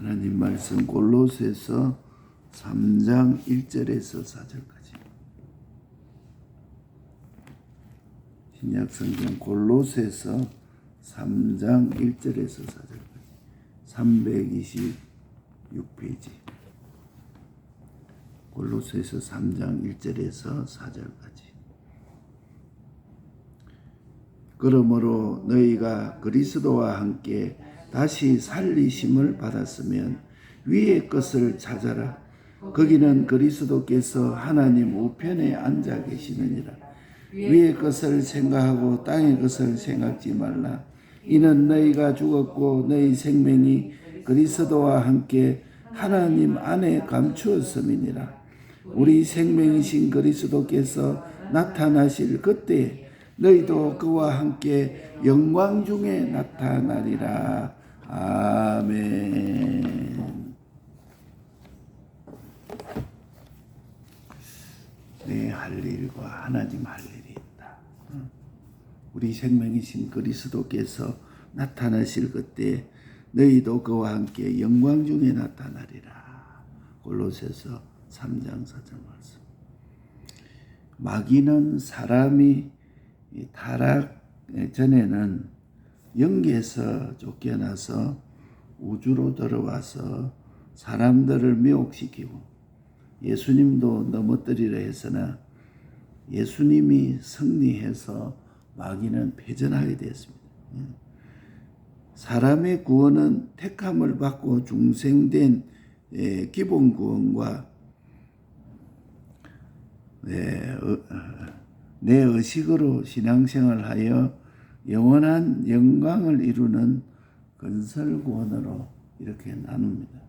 하나님 말씀 골로새서 3장 1절에서 4절까지. 신약 성경 골로새서 3장 1절에서 4절까지. 326페이지. 골로새서 3장 1절에서 4절까지. 그러므로 너희가 그리스도와 함께 다시 살리심을 받았으면 위의 것을 찾아라. 거기는 그리스도께서 하나님 우편에 앉아 계시느니라. 위의 것을 생각하고 땅의 것을 생각지 말라. 이는 너희가 죽었고 너희 생명이 그리스도와 함께 하나님 안에 감추었음이니라. 우리 생명이신 그리스도께서 나타나실 그때 너희도 그와 함께 영광 중에 나타나리라. 아멘. 내 할 일과 하나님 할 일이 있다. 우리 생명이신 그리스도께서 나타나실 그때 너희도 그와 함께 영광 중에 나타나리라. 골로새서 3장 4절 말씀. 마귀는 사람이 타락 전에는 영계에서 쫓겨나서 우주로 들어와서 사람들을 미혹시키고 예수님도 넘어뜨리려 했으나 예수님이 승리해서 마귀는 패전하게 되었습니다. 사람의 구원은 택함을 받고 중생된 기본 구원과 내 의식으로 신앙생활을 하여 영원한 영광을 이루는 건설 구원으로 이렇게 나눕니다.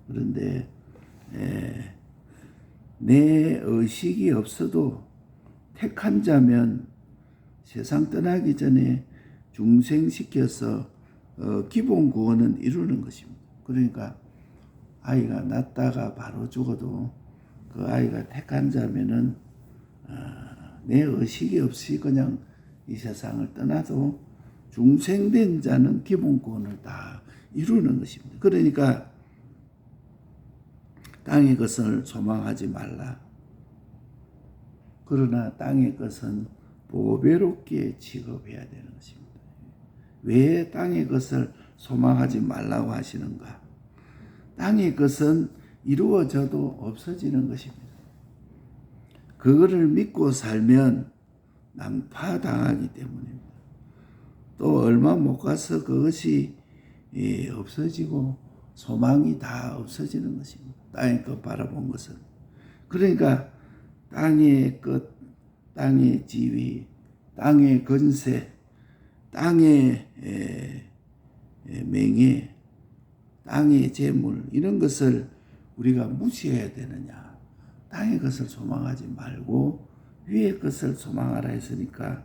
그런데 내 의식이 없어도 택한 자면 세상 떠나기 전에 중생시켜서 기본 구원은 이루는 것입니다. 그러니까 아이가 낳다가 바로 죽어도 그 아이가 택한 자면은 내 의식이 없이 그냥 이 세상을 떠나도 중생된 자는 기본 구원을 다 이루는 것입니다. 그러니까 땅의 것을 소망하지 말라. 그러나 땅의 것은 보배롭게 취급해야 되는 것입니다. 왜 땅의 것을 소망하지 말라고 하시는가? 땅의 것은 이루어져도 없어지는 것입니다. 그거를 믿고 살면 낭파당하기 때문입니다. 또 얼마 못 가서 그것이 없어지고 소망이 다 없어지는 것입니다. 땅의 것 바라본 것은. 그러니까 땅의 것, 땅의 지위, 땅의 건세, 땅의 명예, 땅의 재물 이런 것을 우리가 무시해야 되느냐. 땅의 것을 소망하지 말고 위의 것을 소망하라 했으니까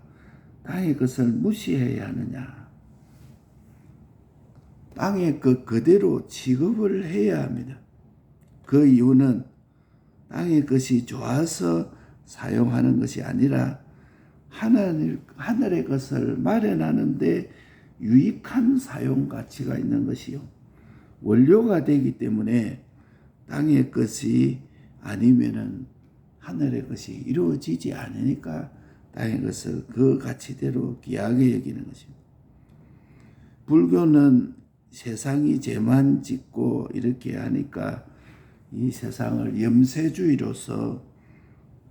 땅의 것을 무시해야 하느냐. 땅의 것 그대로 취급을 해야 합니다. 그 이유는 땅의 것이 좋아서 사용하는 것이 아니라 하늘의 것을 마련하는데 유익한 사용 가치가 있는 것이요. 원료가 되기 때문에 땅의 것이 아니면은 하늘의 것이 이루어지지 않으니까 땅의 것을 그 가치대로 귀하게 여기는 것입니다. 불교는 세상이 죄만 짓고 이렇게 하니까 이 세상을 염세주의로서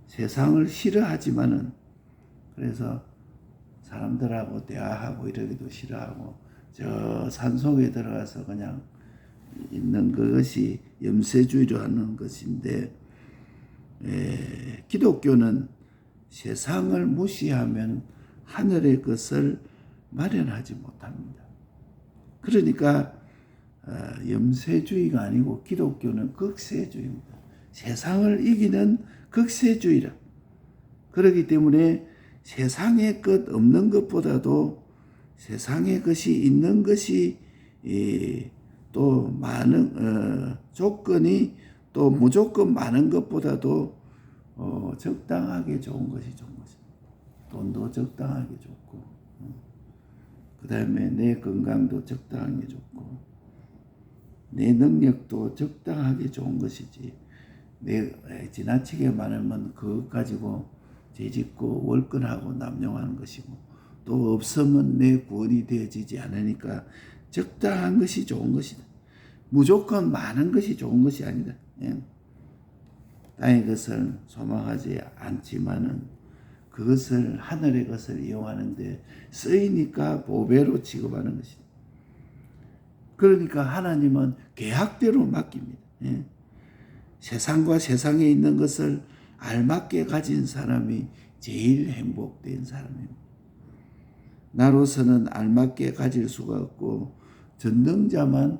세상을 싫어하지만은 그래서 사람들하고 대화하고 이러기도 싫어하고 저 산속에 들어가서 그냥 있는 그것이 염세주의로 하는 것인데 기독교는 세상을 무시하면 하늘의 것을 마련하지 못합니다. 그러니까 염세주의가 아니고 기독교는 극세주의입니다. 세상을 이기는 극세주의라. 그렇기 때문에 세상의 것 없는 것보다도 세상의 것이 있는 것이 또 많은 조건이 또 무조건 많은 것보다도 적당하게 좋은 것이 좋은 것입니다. 돈도 적당하게 좋고 그 다음에 내 건강도 적당하게 좋고 내 능력도 적당하게 좋은 것이지 내 지나치게 많으면 그것 가지고 죄짓고 월권하고 남용하는 것이고 또 없으면 내 구원이 되어지지 않으니까 적당한 것이 좋은 것이다. 무조건 많은 것이 좋은 것이 아니다. 예. 땅의 것을 소망하지 않지만은 그것을 하늘의 것을 이용하는데 쓰이니까 보배로 취급하는 것이다. 그러니까 하나님은 계약대로 맡깁니다. 예. 세상과 세상에 있는 것을 알맞게 가진 사람이 제일 행복된 사람입니다. 나로서는 알맞게 가질 수가 없고 전능자만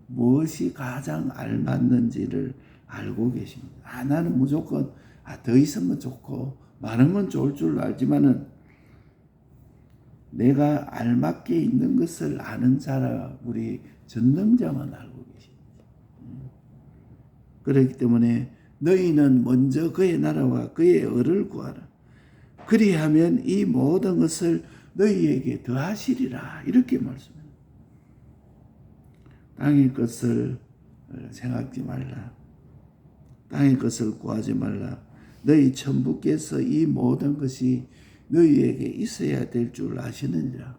무엇이 가장 알맞는지를 알고 계십니다. 나는 무조건 더 있으면 좋고 많으면 좋을 줄 알지만은 내가 알맞게 있는 것을 아는 자라 우리 전능자만 알고 계십니다. 그렇기 때문에 너희는 먼저 그의 나라와 그의 의를 구하라. 그리하면 이 모든 것을 너희에게 더하시리라. 이렇게 말씀합니다. 땅의 것을 생각지 말라. 땅의 것을 구하지 말라. 너희 천부께서 이 모든 것이 너희에게 있어야 될 줄 아시느니라.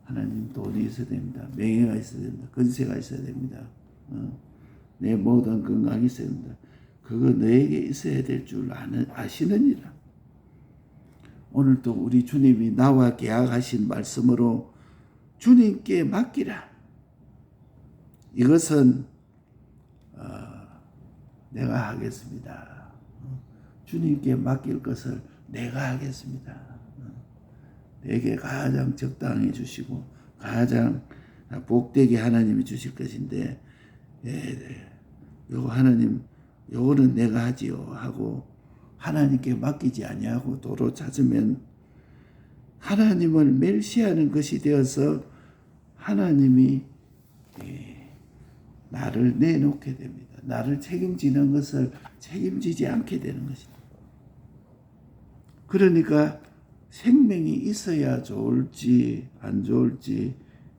하나님 돈이 있어야 됩니다. 명예가 있어야 됩니다. 건세가 있어야 됩니다. 내 모든 건강이 있어야 됩니다. 그거 너에게 있어야 될 줄 아시느니라. 오늘도 우리 주님이 나와 계약하신 말씀으로 주님께 맡기라. 이것은 내가 하겠습니다. 주님께 맡길 것을 내가 하겠습니다. 내게 가장 적당히 주시고 가장 복되게 하나님이 주실 것인데 요거 하나님 요거는 내가 하지요 하고 하나님께 맡기지 아니하고 도로 찾으면 하나님을 멸시하는 것이 되어서 하나님이 나를 내놓게 됩니다. 나를 책임지는 것을 책임지지 않게 되는 것입니다. 그러니까 생명이 있어야 좋을지 안 좋을지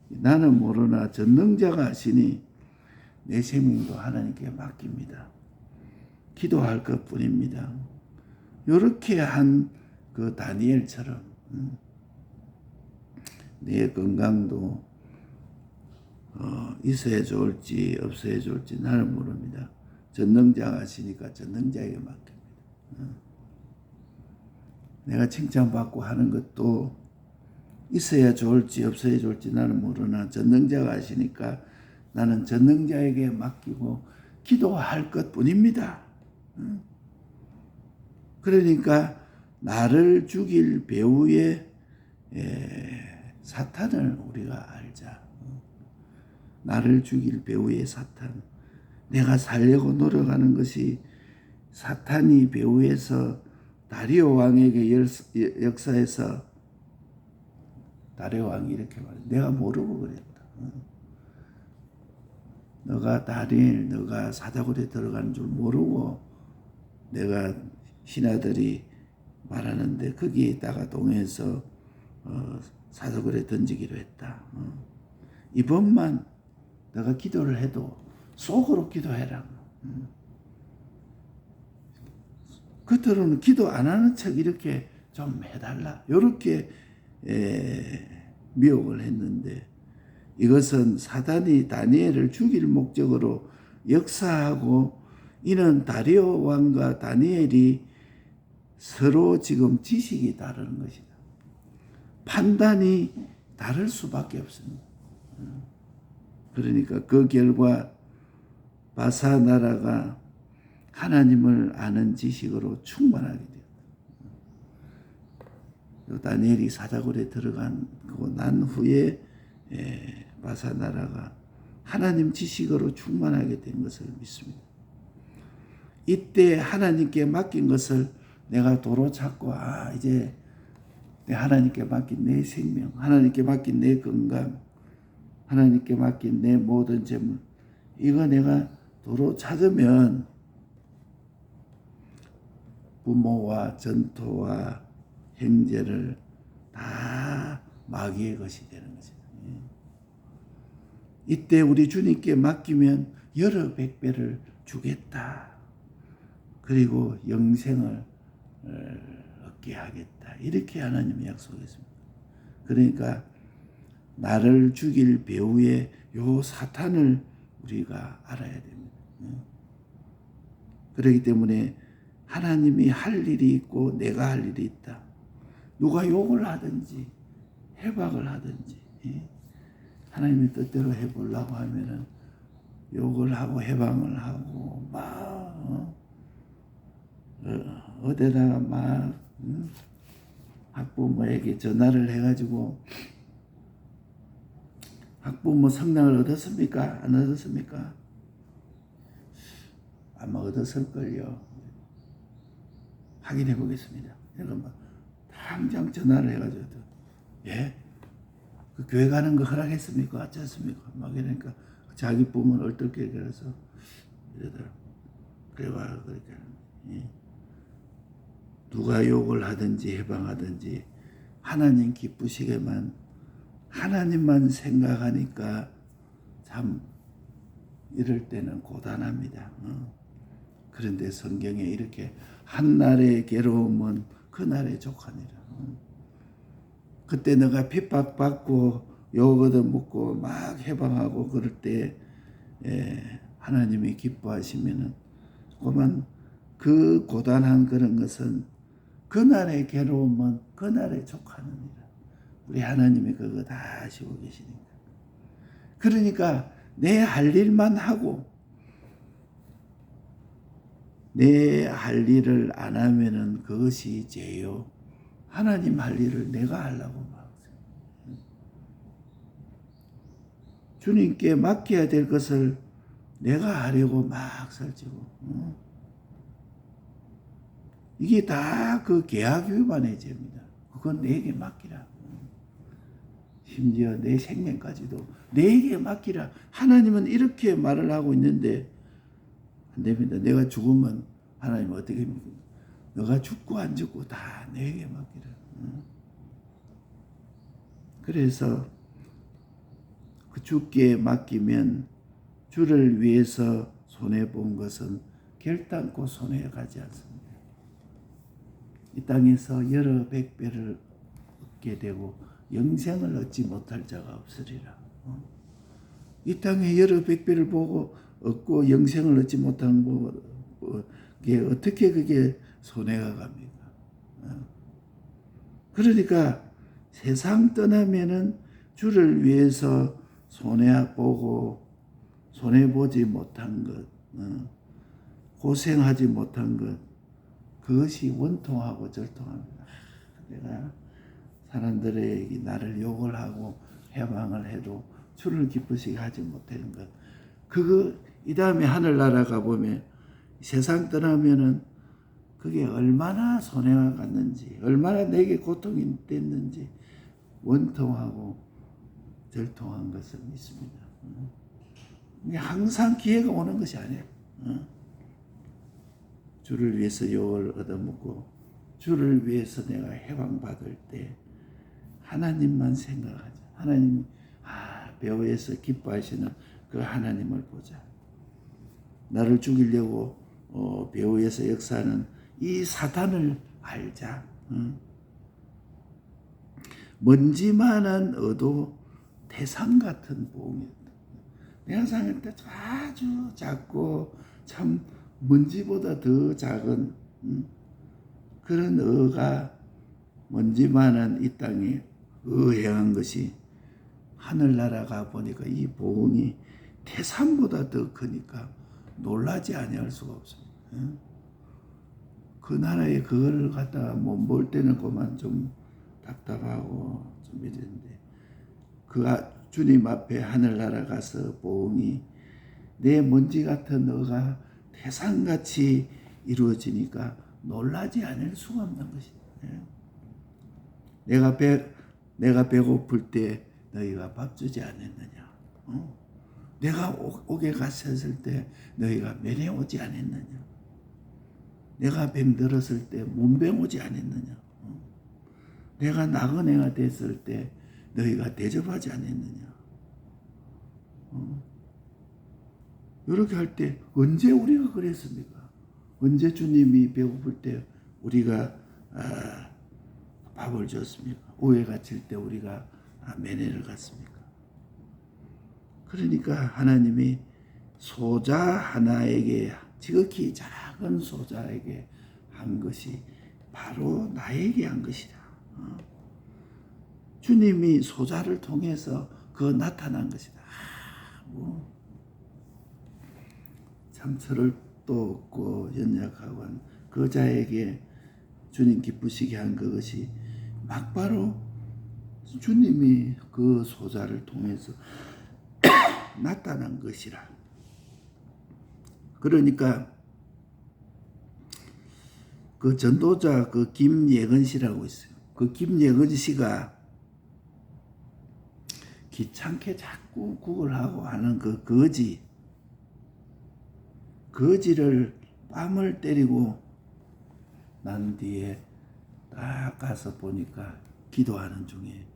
나는 모르나 전능자가 아시니 내 생명도 하나님께 맡깁니다. 기도할 것뿐입니다. 이렇게 한 그 다니엘처럼 내 건강도 있어야 좋을지 없어야 좋을지 나는 모릅니다. 전능자가 아시니까 전능자에게 맡깁니다. 내가 칭찬받고 하는 것도 있어야 좋을지 없어야 좋을지 나는 모르나 전능자가 아시니까 나는 전능자에게 맡기고 기도할 것뿐입니다. 그러니까 나를 죽일 배후의 사탄을 우리가 알자. 나를 죽일 배후의 사탄. 내가 살려고 노력하는 것이 사탄이 배후에서 다리오 왕에게 역사해서 다리오 왕이 이렇게 말해. 내가 모르고 그랬다. 너가 다니엘, 너가 사자굴에 들어가는 줄 모르고 내가 신하들이 말하는데 거기에다가 동해서 사자굴에 던지기로 했다. 이번만 너가 기도를 해도 속으로 기도해라. 겉으로는 기도 안 하는 척 이렇게 좀 해달라. 이렇게 미혹을 했는데 이것은 사단이 다니엘을 죽일 목적으로 역사하고 이는 다리오 왕과 다니엘이 서로 지금 지식이 다르는 것이다. 판단이 다를 수밖에 없습니다. 그러니까 그 결과 바사 나라가 하나님을 아는 지식으로 충만하게 되었다. 다니엘이 사자굴에 들어가고 난 후에 바사 나라가 하나님 지식으로 충만하게 된 것을 믿습니다. 이때 하나님께 맡긴 것을 내가 도로 찾고 이제 하나님께 맡긴 내 생명, 하나님께 맡긴 내 건강, 하나님께 맡긴 내 모든 재물 이거 내가 도로 찾으면 부모와 전토와 형제를 다 마귀의 것이 되는 것이다. 이때 우리 주님께 맡기면 여러 백배를 주겠다. 그리고 영생을 얻게 하겠다. 이렇게 하나님이 약속했습니다. 그러니까 나를 죽일 배후의 요 사탄을 우리가 알아야 됩니다. 그렇기 때문에 하나님이 할 일이 있고 내가 할 일이 있다. 누가 욕을 하든지 해박을 하든지 하나님의 뜻대로 해보려고 하면은 욕을 하고 해방을 하고 막 어디다가 막 학부모에게 전화를 해가지고 학부모 성랑을 얻었습니까? 안 얻었습니까? 아마 얻었을걸요. 확인해 보겠습니다. 그러니까 막 당장 전화를 해가지고 예? 그 교회 가는 거 허락했습니까? 어찌 않습니까? 막 이러니까 자기 부모는 얼떨결에 그래서 이러더라. 그래봐 그러니까 누가 욕을 하든지 해방하든지 하나님 기쁘시게만 하나님만 생각하니까 참 이럴 때는 고단합니다. 그런데 성경에 이렇게 한날의 괴로움은 그날의 족하니라. 그때 너가 핍박받고 욕 얻어먹고 막 해방하고 그럴 때 하나님이 기뻐하시면은 조금만 그 고단한 그런 것은 그날의 괴로움은 그날의 족하느니라. 우리 하나님이 그거 다 아시고 계시니까. 그러니까 내 할 일만 하고 내 할 일을 안 하면은 그것이 죄요. 하나님 할 일을 내가 하려고 막 주님께 맡겨야 될 것을 내가 하려고 막 설치고 이게 다 그 계약 위반의 죄입니다. 그건 내게 맡기라. 심지어 내 생명까지도 내게 맡기라. 하나님은 이렇게 말을 하고 있는데 안 됩니다. 내가 죽으면 하나님 어떻게 합니까? 너가 죽고 안 죽고 다 내게 맡기라. 그래서 그 주께 맡기면 주를 위해서 손해본 것은 결단코 손해가지 않습니다. 이 땅에서 여러 백배를 얻게 되고 영생을 얻지 못할 자가 없으리라. 이 땅에 여러 백배를 보고 얻고 영생을 얻지 못한 게 어떻게 그게 손해가 갑니까? 그러니까 세상 떠나면은 주를 위해서 손해보고 손해보지 못한 것, 고생하지 못한 것, 그것이 원통하고 절통합니다. 내가 사람들에게 나를 욕을 하고 해방을 해도 주를 기쁘시게 하지 못하는 것. 그거 이 다음에 하늘나라 가보면 세상 떠나면은 그게 얼마나 손해가 갔는지, 얼마나 내게 고통이 됐는지 원통하고 절통한 것을 믿습니다. 항상 기회가 오는 것이 아니에요. 주를 위해서 욕을 얻어먹고 주를 위해서 내가 해방받을 때 하나님만 생각하자. 하나님 배후에서 기뻐하시는 그 하나님을 보자. 나를 죽이려고 배후에서 역사하는 이 사탄을 알자. 먼지만한 얻도 태산 같은 보응이었다. 내가 생각할 때 아주 작고 참 먼지보다 더 작은 그런 어가 먼지만한 이 땅에 행한 것이 하늘나라가 보니까 이 보응이 태산보다 더 크니까 놀라지 아니할 수가 없습니다. 그 나라에 그걸 갖다가 볼 때는 그만 좀 답답하고 좀 이랬는데 그 주님 앞에 하늘나라 가서 보응이 내 먼지 같은 너가 태산같이 이루어지니까 놀라지 않을 수가 없는 것이다. 내가 배고플 때 너희가 밥 주지 않았느냐? 내가 옥에 갇혔을 때 너희가 면회 오지 않았느냐? 내가 병들었을 때 문병 오지 않았느냐? 내가 나그네가 됐을 때 너희가 대접하지 않았느냐? 이렇게 할 때 언제 우리가 그랬습니까? 언제 주님이 배고플 때 우리가 밥을 줬습니까? 오해 갇힐 때 우리가 면회를 갔습니까? 그러니까 하나님이 소자 하나에게, 지극히 작은 소자에게 한 것이 바로 나에게 한 것이다. 주님이 소자를 통해서 그 나타난 것이다. 참 철을도 없고 연약하고 한 그 자에게 주님 기쁘시게 한 그것이 막바로 주님이 그 소자를 통해서 나타난 것이라. 그러니까 그 전도자 그 김예근 씨라고 있어요. 그 김예근 씨가 귀찮게 자꾸 구걸하고 하는 그 거지를 뺨을 때리고 난 뒤에 딱 가서 보니까 기도하는 중에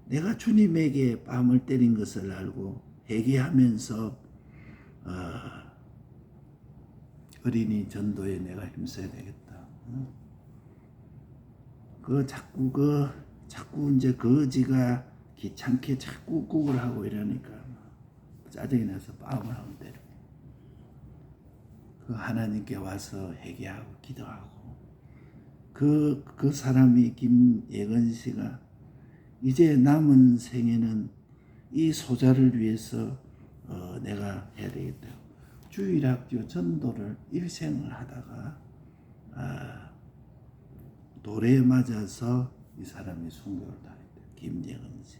내가 주님에게 뺨을 때린 것을 알고 회개하면서 어린이 전도에 내가 힘써야 되겠다. 자꾸 이제 거지가 귀찮게 자꾸 구걸하고 이러니까 짜증이 나서 뺨을 하고 때리고, 그 하나님께 와서 회개하고 기도하고, 그 사람이 김예근 씨가 이제 남은 생에는 이 소자를 위해서 내가 해야 되겠다. 주일학교 전도를 일생을 하다가 돌에 맞아서 이 사람이 순교를 당했대요. 김예근 씨.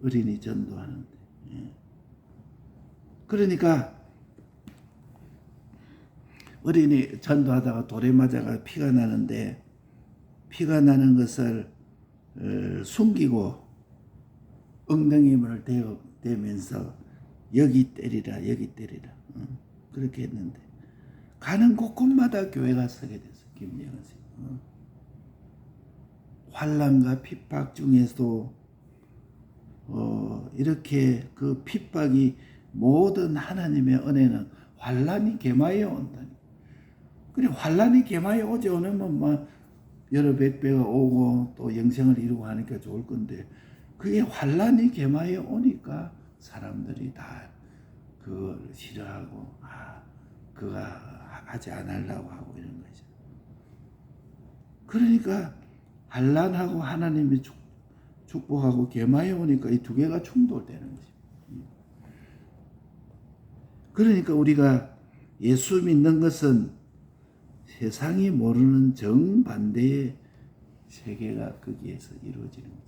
어린이 전도하는데. 그러니까 어린이 전도하다가 돌에 맞아가 피가 나는데, 피가 나는 것을 숨기고 엉덩이를 대면서 여기 때리라 그렇게 했는데, 가는 곳곳마다 교회가 서게 됐어요. 김예근 씨. 환난과 핍박 중에서도 이렇게 그 핍박이, 모든 하나님의 은혜는 환난이 개마에 온다니. 그래, 환난이 개마에 오지 않으면 막 여러 백배가 오고 또 영생을 이루고 하니까 좋을 건데, 그게 환난이 개마에 오니까 사람들이 다 그걸 싫어하고 그가 하지 않으려고 하고 이런 거죠. 그러니까 환난하고 하나님이 축복하고 개마에 오니까 이 두 개가 충돌되는 거죠. 그러니까 우리가 예수 믿는 것은 세상이 모르는 정반대의 세계가 거기에서 이루어지는 거죠.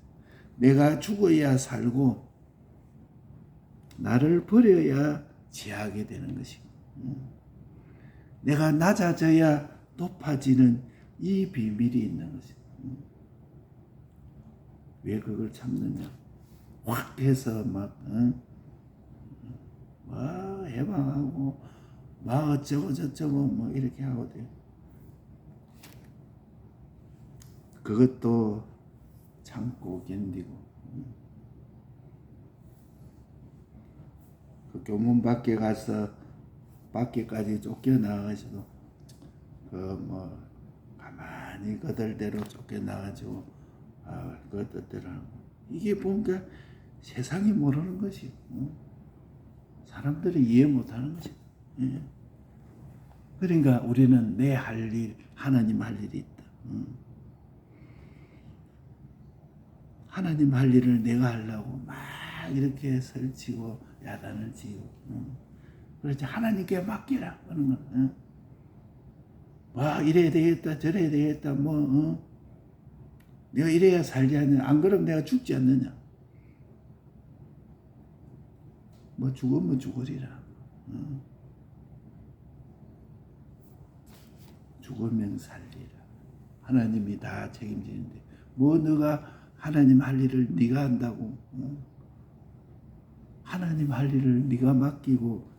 내가 죽어야 살고 나를 버려야 지하게 되는 것이고, 내가 낮아져야 높아지는 이 비밀이 있는 것이고, 왜 그걸 참느냐? 확 해서 막 해방하고 막 어쩌고 저쩌고 뭐 이렇게 하고 돼요. 그것도 참고 견디고, 그 교문 밖에 가서 밖에까지 쫓겨나가지고 가만히 그들대로 쫓겨나가지고 그 뜻대로 하고, 이게 뭔가 세상이 모르는 것이, 사람들이 이해 못하는 것이. 그러니까 우리는 내 할 일, 하나님 할 일이 있다. 하나님 할 일을 내가 하려고 막 이렇게 설치고 야단을 지고, 그렇지, 하나님께 맡기라 그런 거. 와, 이래야 되겠다, 저래야 되겠다, 내가 이래야 살지 않느냐, 안 그러면 내가 죽지 않느냐, 뭐 죽으면 죽으리라, 죽으면 살리라. 하나님이 다 책임지는데 뭐 너가 하나님 할 일을 네가 한다고? 하나님 할 일을 네가 맡기고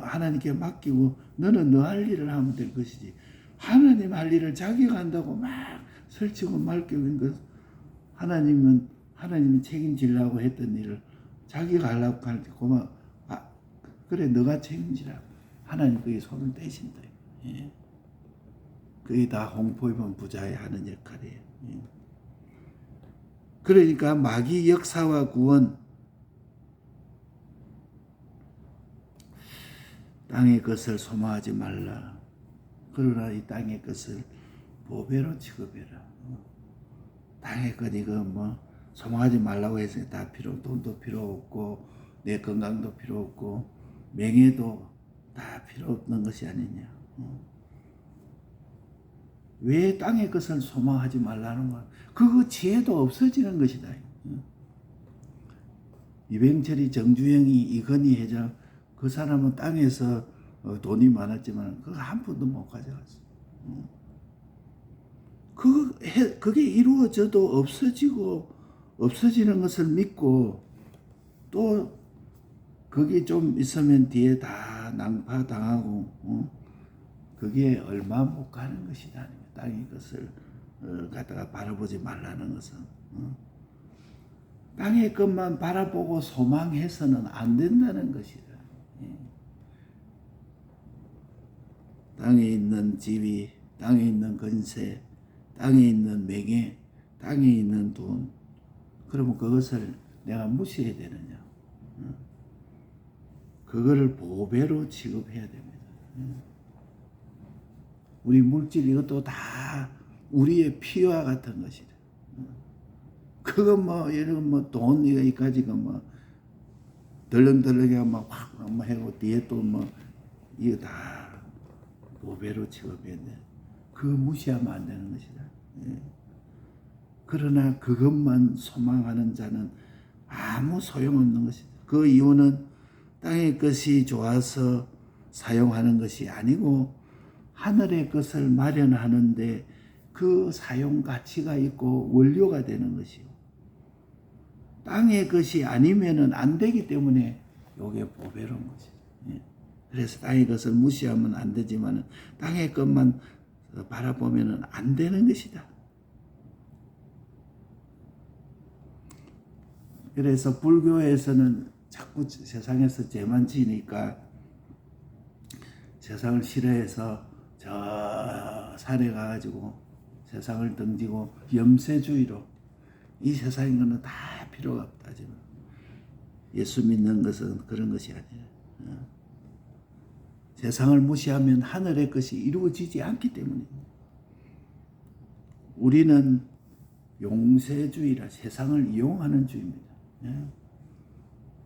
하나님께 맡기고 너는 너 할 일을 하면 될 것이지, 하나님 할 일을 자기가 한다고 막 설치고 말격인 것, 하나님이 책임지려고 했던 일을 자기가 하려고 할 때 그래 너가 책임지라. 하나님 그의 손을 떼신다. 예. 그게 다 홍포입은 부자의 하는 역할이에요. 예. 그러니까 마귀 역사와 구원, 땅의 것을 소망하지 말라. 그러나 이 땅의 것을 보배로 취급해라. 땅의 것 이거 뭐 소망하지 말라고 해서 다 돈도 필요 없고 내 건강도 필요 없고 명예도 다 필요 없는 것이 아니냐. 왜 땅의 것을 소망하지 말라는 거야? 그거 지혜도 없어지는 것이다. 이병철이, 정주영이, 이건희 회장 그 사람은 땅에서 돈이 많았지만 그거 한 푼도 못 가져갔어. 그게 이루어져도 없어지는 것을 믿고 또 그게 좀 있으면 뒤에 다 낭파당하고 그게 얼마 못 가는 것이다. 땅의 것을 갖다가 바라보지 말라는 것은 땅의 것만 바라보고 소망해서는 안 된다는 것이다. 땅에 있는 지위, 땅에 있는 건세, 땅에 있는 명예, 땅에 있는 돈, 그러면 그것을 내가 무시해야 되느냐? 그거를 보배로 취급해야 됩니다. 우리 물질 이것도 다 우리의 피와 같은 것이다. 그거 뭐 이런 뭐 돈 이거까지가 뭐 덜렁덜렁해 막확 하고 뒤에 또 뭐 이거 다 보배로 취급해야 돼. 그거 무시하면 안 되는 것이다. 그러나 그것만 소망하는 자는 아무 소용없는 것이다. 그 이유는 땅의 것이 좋아서 사용하는 것이 아니고 하늘의 것을 마련하는데 그 사용 가치가 있고 원료가 되는 것이요. 땅의 것이 아니면은 안 되기 때문에 요게 보배로운 것이죠. 그래서 땅의 것을 무시하면 안 되지만 땅의 것만 바라보면은 안 되는 것이다. 그래서 불교에서는 자꾸 세상에서 죄만 지니까 세상을 싫어해서 저 산에 가가지고 세상을 등지고 염세주의로 이 세상인 거는 다 필요가 없다. 예수 믿는 것은 그런 것이 아니에요. 세상을 무시하면 하늘의 것이 이루어지지 않기 때문입니다. 우리는 용세주의라 세상을 이용하는 주의입니다.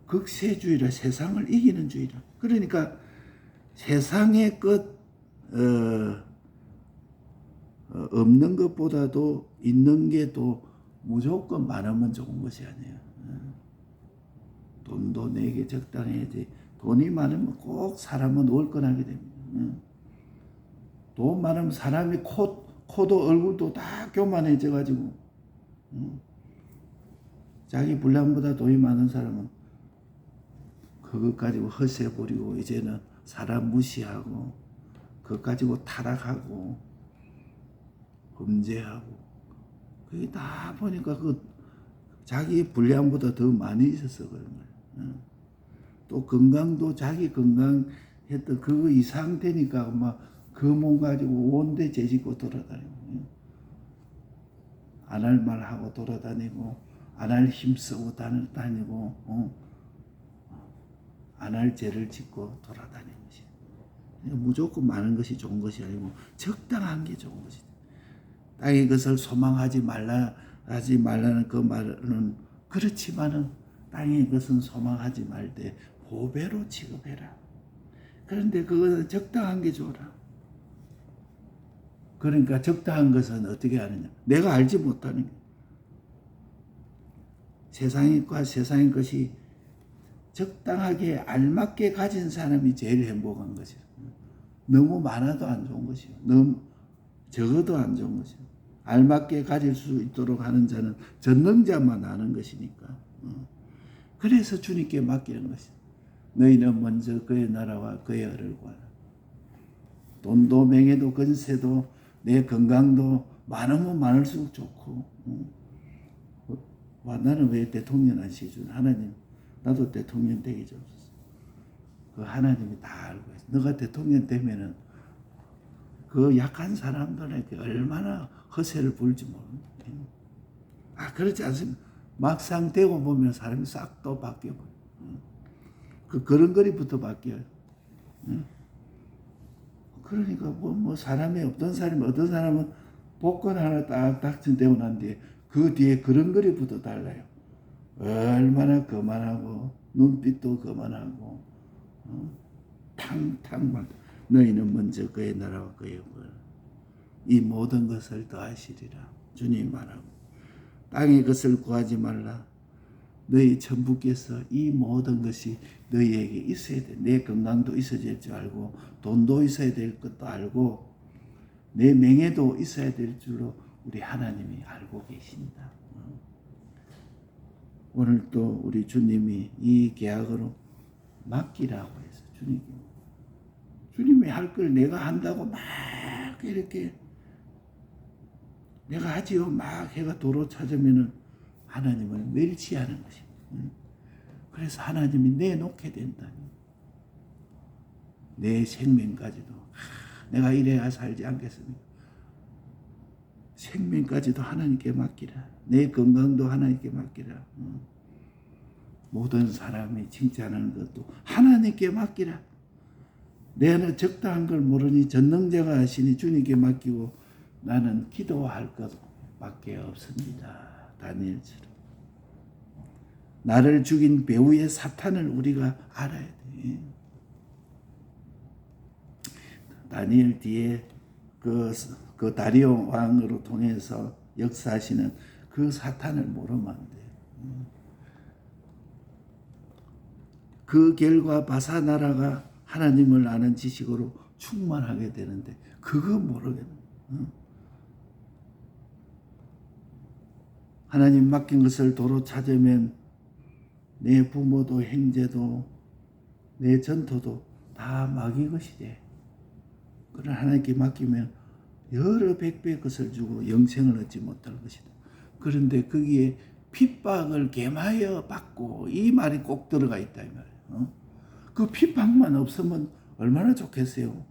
극세주의라 세상을 이기는 주의라. 그러니까 세상의 것 없는 것보다도 있는 게 또 무조건 많으면 좋은 것이 아니에요. 돈도 내게 적당해야지. 돈이 많으면 꼭 사람은 올건하게 됩니다. 돈 많으면 사람이 코도 얼굴도 다 교만해져 가지고 자기 분량보다 돈이 많은 사람은 그것 가지고 허세 부리고 이제는 사람 무시하고 그것 가지고 타락하고 범죄하고 그게 다 보니까 그 자기 분량보다 더 많이 있어서 그런 거예요. 또 건강도 자기 건강했던 그거 이상 되니까 막 그 몸 가지고 온데 재짓고 돌아다니고 안 할 말 하고 돌아다니고 안 할 힘 쓰고 다니고 안 할 죄를 짓고 돌아다니는 것이 무조건 많은 것이 좋은 것이 아니고 적당한 게 좋은 것이다. 땅의 것을 소망하지 말라는 그 말은 그렇지만은 땅의 것은 소망하지 말되 보배로 취급해라. 그런데 그것은 적당한 게 좋으라. 그러니까 적당한 것은 어떻게 하느냐? 내가 알지 못하는 게 세상과 세상의 것이 적당하게 알맞게 가진 사람이 제일 행복한 것이야. 너무 많아도 안 좋은 것이요. 너무 적어도 안 좋은 것이요. 알맞게 가질 수 있도록 하는 자는 전능자만 아는 것이니까. 그래서 주님께 맡기는 것이야. 너희는 먼저 그의 나라와 그의 의를 구하라. 돈도 명예도 건세도 내 건강도 많으면 많을수록 좋고. 와 나는 왜 대통령 안 시켜주나? 하나님 나도 대통령 되기 좀 없었어. 그 하나님이 다 알고 있어. 너가 대통령 되면은 그 약한 사람들에게 얼마나 허세를 부릴지 모르는. 그렇지 않습니까? 막상 되고 보면 사람이 싹 또 바뀌어버려. 그 걸음걸이부터 바뀌어요. 그러니까 뭐 사람이 어떤 사람은 복권 하나 딱 당첨되고 난 뒤에 그 뒤에 걸음걸이부터 달라요. 얼마나 거만하고 눈빛도 거만하고 탕탕 막 너희는 먼저 그의 나라와 그의 영광을 이 모든 것을 더하시리라 주님 말하고 땅의 것을 구하지 말라. 너희 천부께서 이 모든 것이 너희에게 있어야 돼. 내 건강도 있어야 될 줄 알고 돈도 있어야 될 것도 알고 내 명예도 있어야 될 줄로 우리 하나님이 알고 계신다. 오늘 또 우리 주님이 이 계약으로 맡기라고 해서 주님이 할 걸 내가 한다고 막 이렇게 내가 하지요 막 해가 도로 찾으면은 하나님을 멸시하는 것입니다. 그래서 하나님이 내놓게 된다니. 내 생명까지도 내가 이래야 살지 않겠습니까? 생명까지도 하나님께 맡기라. 내 건강도 하나님께 맡기라. 모든 사람이 칭찬하는 것도 하나님께 맡기라. 내는 적당한 걸 모르니 전능자가 하시니 주님께 맡기고 나는 기도할 것밖에 없습니다. 다니엘처럼. 나를 죽인 배후의 사탄을 우리가 알아야 돼. 다니엘 뒤에 그 다리오 왕으로 통해서 역사하시는 그 사탄을 모르면 안 돼. 그 결과 바사 나라가 하나님을 아는 지식으로 충만하게 되는데 그거 모르겠네. 하나님 맡긴 것을 도로 찾으면 내 부모도 형제도 내 전토도 다 마귀 것이 돼. 그러나 하나님께 맡기면 여러 백배의 것을 주고 영생을 얻지 못할 것이다. 그런데 거기에 핍박을 겸하여 받고 이 말이 꼭 들어가 있다 이 말이에요. 그 핍박만 없으면 얼마나 좋겠어요.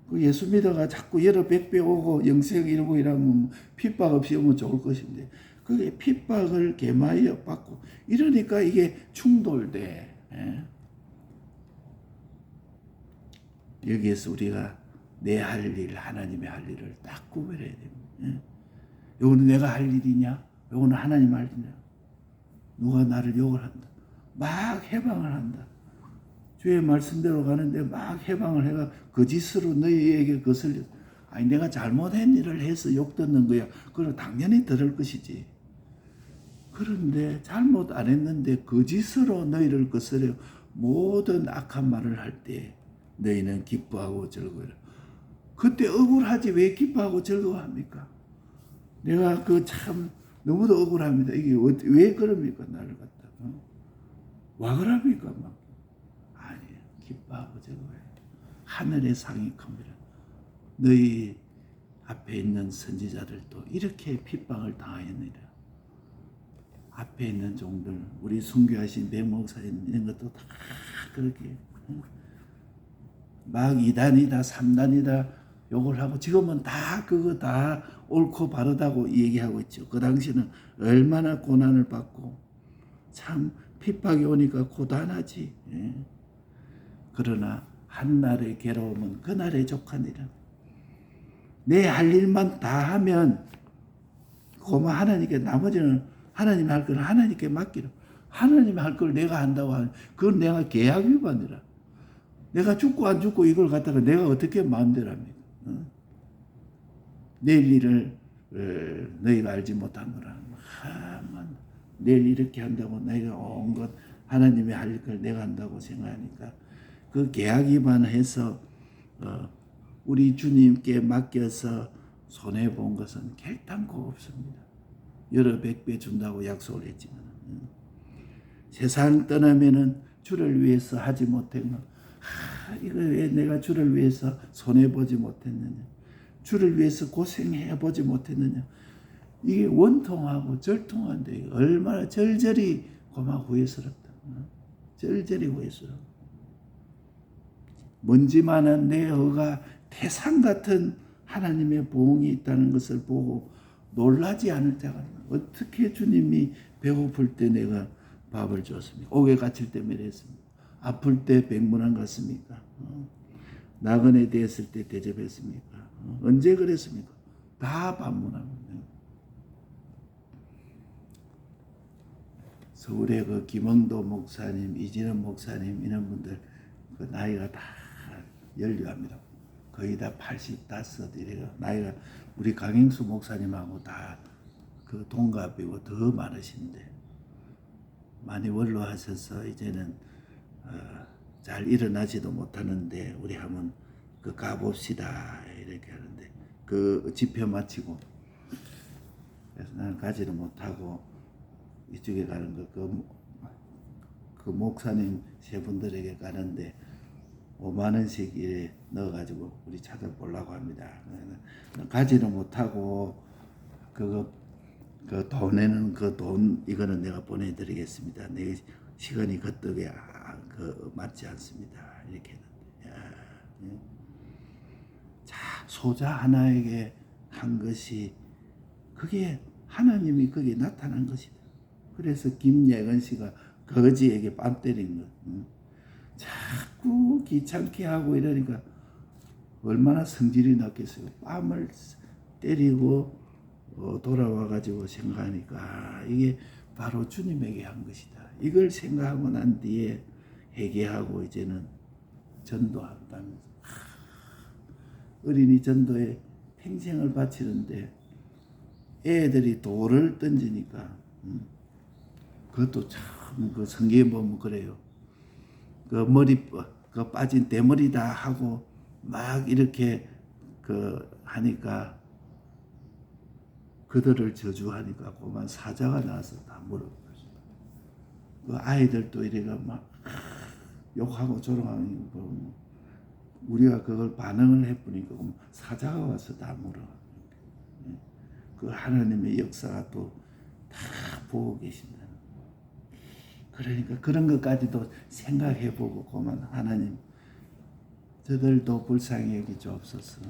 그 예수 믿어가 자꾸 여러 백배 오고 영생 이루고 이러면 핍박 없이 오면 좋을 것인데 그게 핍박을 겸하여 받고 이러니까 이게 충돌돼. 여기에서 우리가 내 할 일, 하나님의 할 일을 딱 구별해야 됩니다. 요거는 내가 할 일이냐? 요거는 하나님 할 일이냐? 누가 나를 욕을 한다. 막 해방을 한다. 주의 말씀대로 가는데 막 해방을 해가 거짓으로 너희에게 거슬려. 아니 내가 잘못한 일을 해서 욕 듣는 거야. 그럼 당연히 들을 것이지. 그런데 잘못 안 했는데 거짓으로 너희를 거스려 모든 악한 말을 할 때 너희는 기뻐하고 즐거워라. 그때 억울하지 왜 기뻐하고 즐거워합니까? 내가 그 참 너무도 억울합니다. 이게 왜 그럽니까? 나를 갖다가 와 그럽니까? 막 아니에요. 기뻐하고 즐거워요. 하늘의 상이 큽니다. 너희 앞에 있는 선지자들도 이렇게 핍박을 당하였느니라. 앞에 있는 종들, 우리 순교하신 백목사님 이런 것도 다 그렇게 막 2단이다 3단이다 욕을 하고 지금은 다 그거 다 옳고 바르다고 얘기하고 있죠. 그 당시는 얼마나 고난을 받고 참 핍박이 오니까 고단하지. 그러나 한날의 괴로움은 그날의 족하니라. 내 할 일만 다 하면 고마 하나님께 나머지는 하나님 할 걸 하나님께 맡기라. 하나님 할 걸 내가 한다고 하면 그건 내가 계약 위반이라. 내가 죽고 안 죽고 이걸 갖다가 내가 어떻게 마음대로 합니까? 내일 일을 너희가 알지 못하노라. 내일 이렇게 한다고 내가 온 것 하나님이 할 걸 내가 한다고 생각하니까 그 계약 위반해서 우리 주님께 맡겨서 손해본 것은 결단코 없습니다. 여러 백배 준다고 약속을 했지만 세상 떠나면은 주를 위해서 하지 못한 것 이거 왜 내가 주를 위해서 손해보지 못했느냐 주를 위해서 고생해보지 못했느냐 이게 원통하고 절통한데 얼마나 절절히 고마 후회스럽다. 절절히 후회스러워. 먼지만한 내 허가 태산 같은 하나님의 보응이 있다는 것을 보고 놀라지 않을 자가 없나. 어떻게 주님이 배고플 때 내가 밥을 줬습니까? 옥에 갇힐 때 매랬습니까? 아플 때 백문안 갔습니까? 나그네 되었을 때 대접했습니까? 언제 그랬습니까? 다 반문합니다. 서울의 그 김영도 목사님, 이진원 목사님 이런 분들 그 나이가 다 연료합니다. 거의 다 85 이래가 나이가 우리 강행수 목사님하고 다 그 동갑이고 더 많으신데 많이 원로하셔서 이제는 잘 일어나지도 못하는데 우리 한번 그 가봅시다 이렇게 하는데 그 집회 마치고 그래서 나는 가지를 못하고 이쪽에 가는 거 그 목사님 세 분들에게 가는데 5만 원씩 이래 넣어가지고 우리 찾아보려고 합니다. 가지를 못하고 그 돈에는 그 돈 이거는 내가 보내드리겠습니다. 내 시간이 그떡에 맞지 않습니다. 이렇게 했는데 자 소자 하나에게 한 것이 그게 하나님이 거기에 나타난 것이다. 그래서 김예건 씨가 거지에게 뺨 때린 것. 자꾸 귀찮게 하고 이러니까 얼마나 성질이 났겠어요. 뺨을 때리고 돌아와가지고 생각하니까 이게 바로 주님에게 한 것이다. 이걸 생각하고 난 뒤에 회개하고 이제는 전도한다면서 어린이 전도에 평생을 바치는데 애들이 돌을 던지니까 그것도 참 그 성경에 보면 그래요. 그 머리 그 빠진 대머리다 하고 막 이렇게 하니까 그들을 저주하니까 그만 사자가 나와서 다 물어버렸어요. 그 아이들도 이래가 막 욕하고 조롱하는 거 보면 우리가 그걸 반응을 해보니까 사자가 와서 다 물어. 그 하나님의 역사가 또 다 보고 계신다는. 그러니까 그런 것까지도 생각해보고 그만 하나님 저들도 불쌍히 여기 주옵소서.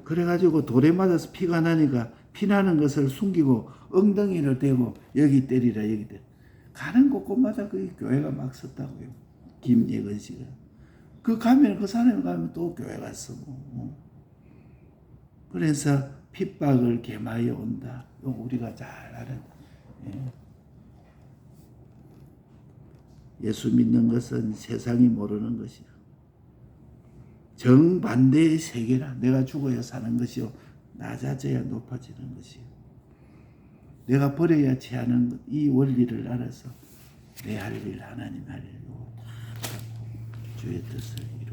그래가지고 돌에 맞아서 피가 나니까 피나는 것을 숨기고 엉덩이를 대고 여기 때리라 여기 때리라. 가는 곳곳마다 그 교회가 막 섰다고요. 김예건 씨가. 그 가면 그 사람이 가면 또 교회가 서고. 그래서 핍박을 겸하여 온다. 우리가 잘 아는. 예수 믿는 것은 세상이 모르는 것이야. 정반대의 세계라. 내가 죽어야 사는 것이요 낮아져야 높아지는 것이요. 내가 버려야 취하는 것, 이 원리를 알아서 내 할 일 하나님 할 일로 주의 뜻을 이루어